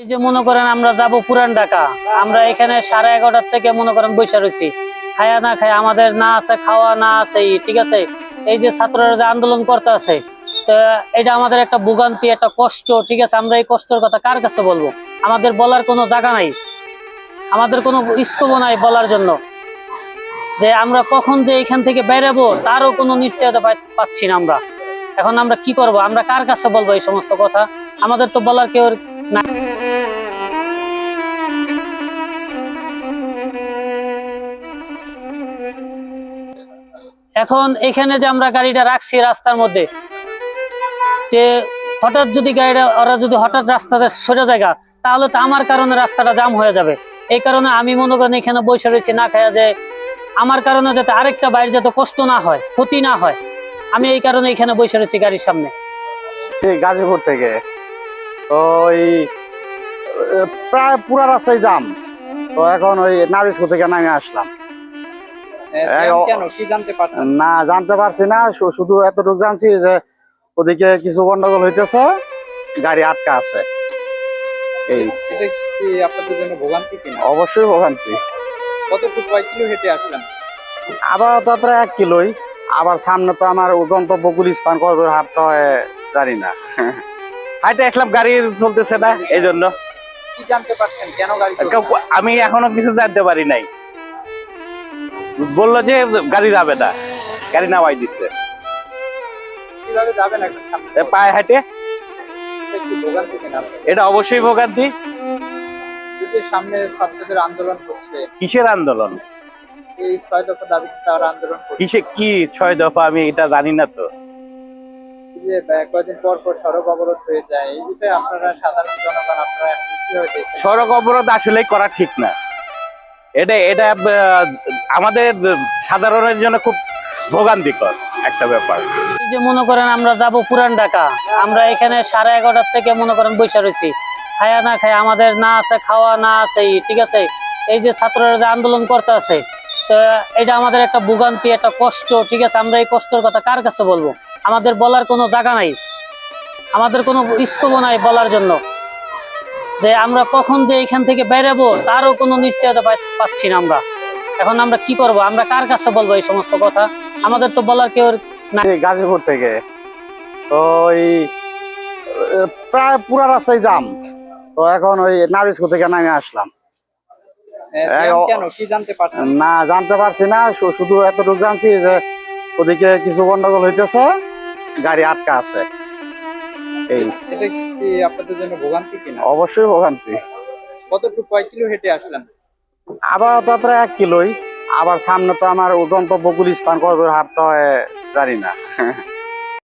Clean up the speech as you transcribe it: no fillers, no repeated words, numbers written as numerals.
এই যে মনে করেন আমরা যাব পুরান ঢাকা, আমরা এখানে 11:30টার থেকে মনে করেন বসে রয়েছি, খায়া না খায় আমাদের না আছে খাওয়া না আছে, ঠিক আছে। এই যে ছাত্ররা যে আন্দোলন করতে আছে, তো এটা আমাদের একটা ভোগান্তি, একটা কষ্ট, ঠিক আছে। আমরা এই কষ্টের কথা কার কাছে বলবো? আমাদের বলার কোনো জায়গা নাই, আমাদের কোনো স্কোপ নাই বলার জন্য। যে আমরা কখন যে এখান থেকে বেরাবো তারও কোনো নিশ্চয়তা পাচ্ছি না আমরা। এখন আমরা কি করব? আমরা কার কাছে বলবো এই সমস্ত কথা? আমাদের তো বলার কেউ না। এখন এখানে যে আমরা গাড়িটা রাখছি রাস্তার মধ্যে, যে হঠাৎ যদি গাড়িটা ওরা যদি হঠাৎ রাস্তাতে সরে জায়গা, তাহলে তো আমার কারণে রাস্তাটা জাম হয়ে যাবে। এই কারণে আমি মনে করেন এখানে বসে রয়েছি না খায়া, যে আমার কারণে যাতে আরেকটা বাইরে যাতে কষ্ট না হয়, ক্ষতি না হয়, আমি এই কারণে এখানে বসে রয়েছি গাড়ির সামনে। গাজীপুর থেকে ওই প্রায় পুরা রাস্তায় জাম। তো এখন ওই নাবিস্কো থেকে নামে আসলাম। না জানতে পারছি না, শুধু এতটুকু জানছি যে ওদিকে কিছু গন্ডগোল হইতেছে, গাড়ি আটকা আছে। এই আপনাদের জন্য ভোগান্তি কিনা? অবশ্যই ভোগান্তি। কয় কিলো হেঁটে আসলেন? আবার তো প্রায় 1 কিলোই। আবার সামনে তো আমার গন্তব্য গুলিস্তান, কত দূর হাঁটতে হয় জানি না। হাইটে আসলাম, গাড়ি চলতেছে না, এই জন্য। কি জানতে পারছেন কেন গাড়ি চলছে না? আমি এখনো কিছু জানতে পারি নাই। বললো যে গাড়ি যাবে না, গাড়ি নামাই দিচ্ছে। কিভাবে যাবেন এখন সামনে? পায়ে হাঁটে। এটা কি ভোগান্তি কিনা? এটা অবশ্যই ভোগান্তি। এই যে সামনে ছাত্রদের আন্দোলন হচ্ছে, কিসের আন্দোলন? এই 6 দফা দাবিতে তারা আন্দোলন করছে। কিসে কি 6 দফা? আমি এটা জানি না তো। এই যে কয়েকদিন পর পর সড়ক অবরোধ হয়ে যায়, এটা আপনারা সাধারণ জনগণ আপনারা এখন কিভাবে দেখছেন? সড়ক অবরোধ আসলে করা ঠিক না। এটা এটা আমাদের সাধারণের জন্য খুব ভোগান্তিকর একটা ব্যাপার। এই যে মনে করেন আমরা যাব পুরান ঢাকা, আমরা এখানে 11:30টার থেকে মনে করেন বসে রয়েছি, খায়া না খায় আমাদের না আছে খাওয়া না আছে, ঠিক আছে। এই যে ছাত্ররা যে আন্দোলন করতে আছে, তো এটা আমাদের একটা ভোগান্তি, একটা কষ্ট, ঠিক আছে। আমরা এই কষ্টের কথা কার কাছে বলবো? আমাদের বলার কোনো জায়গা নাই, আমাদের কোনো স্কোপ নাই বলার জন্য। যে আমরা কখন যে এখান থেকে বেরাবো তারও কোনো নিশ্চয়তা পাচ্ছি না আমরা। এখন আমরা কি করব? আমরা কার কাছে বলবো এই সমস্ত কথা? আমাদের তো বলার কেউ না। গাজীপুর থেকে ওই প্রায় পুরা রাস্তায় জাম। তো এখন ওই নাবিস্কো থেকে নামে আসলাম। কেন কি জানতে পারছেন? না জানতে পারছি না, শুধু এতটুকু জানছি যে ওদিকে কিছু গন্ডগোল হইতেছে, গাড়ি আটকা আছে। এই এটা কি আপনাদের জন্য ভোগান্তি কিনা? অবশ্যই ভোগান্তি। কয় কিলো হেঁটে আসলেন? আবার তো প্রায় 1 কিলোই। আবার সামনে তো আমার গন্তব্য গুলিস্তান, কত দূর হাঁটতে হয় জানি না।